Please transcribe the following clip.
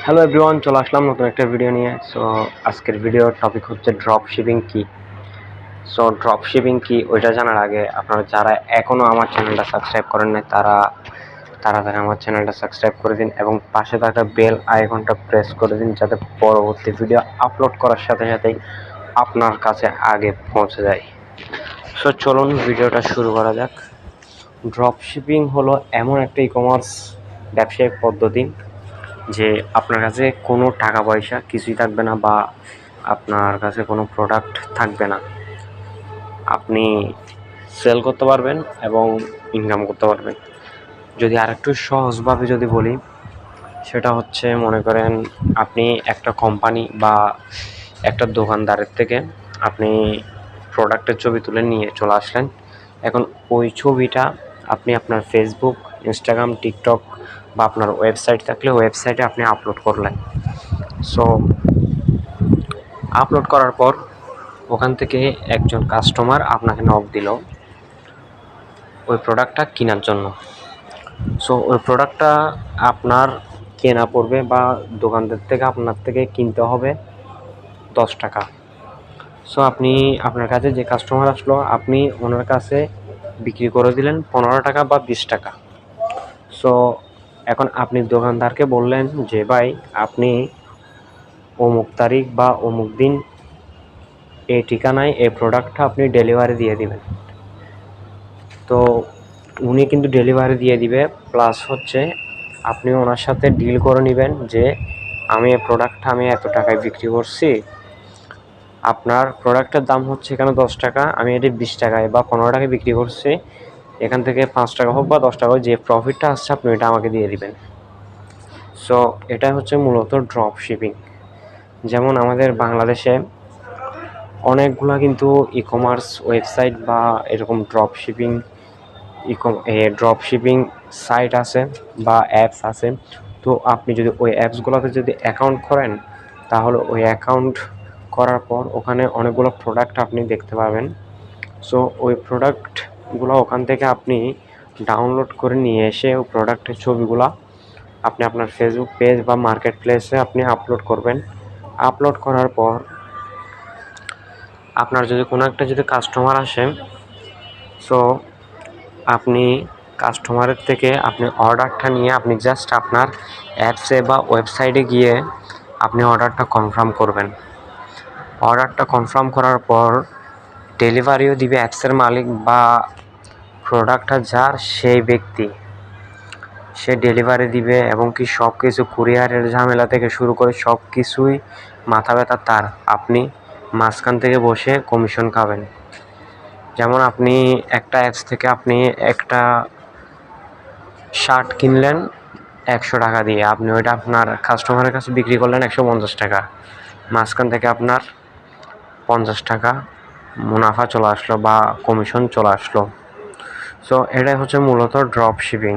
Hello everyone, চলে আসলাম নতুন একটা ভিডিও নিয়ে। সো আজকের ভিডিওর টপিক হচ্ছে ড্রপ শিপিং কি। সো ড্রপ শিপিং কি ওইটা জানার আগে আপনারা যারা এখনও আমার চ্যানেলটা সাবস্ক্রাইব করেন নাই তারা তাড়াতাড়ি আমার চ্যানেলটা সাবস্ক্রাইব করে দিন এবং পাশে থাকা বেল আইকনটা প্রেস করে দিন, যাতে পরবর্তী ভিডিও আপলোড করার সাথে সাথেই আপনার কাছে আগে পৌঁছে যায়। সো চলুন ভিডিওটা শুরু করা যাক। ড্রপ শিপিং হলো এমন একটা ই-কমার্স ব্যবসায়িক পদ্ধতি যে আপনার কাছে কোনো টাকা পয়সা কিছুই থাকবে না, বা আপনার কাছে কোনো প্রোডাক্ট থাকবে না। আপনি সেল করতে পারবেন এবং ইনকাম করতে পারবেন। যদি আরেকটু সহজভাবে যদি বলি, সেটা হচ্ছে মনে করেন আপনি একটা কোম্পানি বা একটা দোকানদারের থেকে আপনি প্রোডাক্টের ছবি তুলে নিয়ে চলে আসলেন। এখন ওই ছবিটা আপনি আপনার ফেসবুক, ইনস্টাগ্রাম, টিকটক বা আপনার ওয়েবসাইট থাকলে ওয়েবসাইটে আপনি আপলোড করলেন। সো আপলোড করার পর ওখান থেকে একজন কাস্টমার আপনাকে নক দিল ওই প্রোডাক্টটা কেনার জন্য। সো ওই প্রোডাক্টটা আপনার কেনা পড়বে বা দোকানদার থেকে আপনার থেকে কিনতে হবে 10 টাকা। সো আপনি আপনার কাছে যে কাস্টমার আসলো আপনি ওনার কাছে বিক্রি করে দিলেন 15 টাকা বা 20 টাকা। সো এখন আপনি দোকানদারকে বললেন যে ভাই, আপনি অমুক তারিখ বা অমুক দিন এই ঠিকানায় এই প্রোডাক্টটা আপনি ডেলিভারি দিয়ে দিবেন। তো উনি কিন্তু ডেলিভারি দিয়ে দিবে, প্লাস হচ্ছে আপনি ওনার সাথে ডিল করে নেবেন যে আমি এই প্রোডাক্টটা আমি এত টাকায় বিক্রি করছি, আপনার প্রোডাক্টের দাম হচ্ছে এখানে 10 টাকা, আমি এটি 20 টাকায় বা 15 টাকায় বিক্রি করছি, এখান থেকে 5 টাকা হোক বা 10 টাকা হোক, যে প্রফিটটা আসছে আপনি এটা আমাকে দিয়ে দিবেন। সো এটা হচ্ছে মূলত ড্রপ শিপিং। যেমন আমাদের বাংলাদেশে অনেকগুলা কিন্তু ই-কমার্স ওয়েবসাইট বা এরকম ড্রপ শিপিং সাইট আছে বা অ্যাপস আছে। তো আপনি যদি ওই অ্যাপসগুলোতে যদি অ্যাকাউন্ট করেন, তাহলে ওই অ্যাকাউন্ট করার পর ওখানে অনেকগুলো প্রোডাক্ট আপনি দেখতে পাবেন। সো ওই প্রোডাক্টগুলো ওখান থেকে আপনি ডাউনলোড করে নিয়ে এসে ওই প্রোডাক্টের ছবিগুলো আপনি আপনার ফেসবুক পেজ বা মার্কেট প্লেসে আপনি আপলোড করবেন। আপলোড করার পর আপনার যদি কোনো একটা যদি কাস্টমার আসে, সো আপনি কাস্টমারের থেকে আপনি অর্ডারটা নিয়ে আপনি জাস্ট আপনার অ্যাপসে বা ওয়েবসাইটে গিয়ে আপনি অর্ডারটা কনফার্ম করবেন। অর্ডারটা কনফার্ম করার পর ডেলিভারিও দিবে অ্যাপসের মালিক বা প্রোডাক্টটা যার সেই ব্যক্তি, সে ডেলিভারি দিবে এবং কি সব কিছু কুরিয়ারের ঝামেলা থেকে শুরু করে সব কিছুই মাথা ব্যথা তার। আপনি মাঝখান থেকে বসে কমিশন খাবেন। যেমন আপনি একটা অ্যাপস থেকে আপনি একটা শার্ট কিনলেন 100 টাকা দিয়ে, আপনি ওইটা আপনার কাস্টমারের কাছে বিক্রি করলেন 150 টাকা, মাঝখান থেকে আপনার 50 টাকা মুনাফা চলে আসলো বা কমিশন চলে আসলো। সো এটাই হচ্ছে মূলত ড্রপ শিপিং।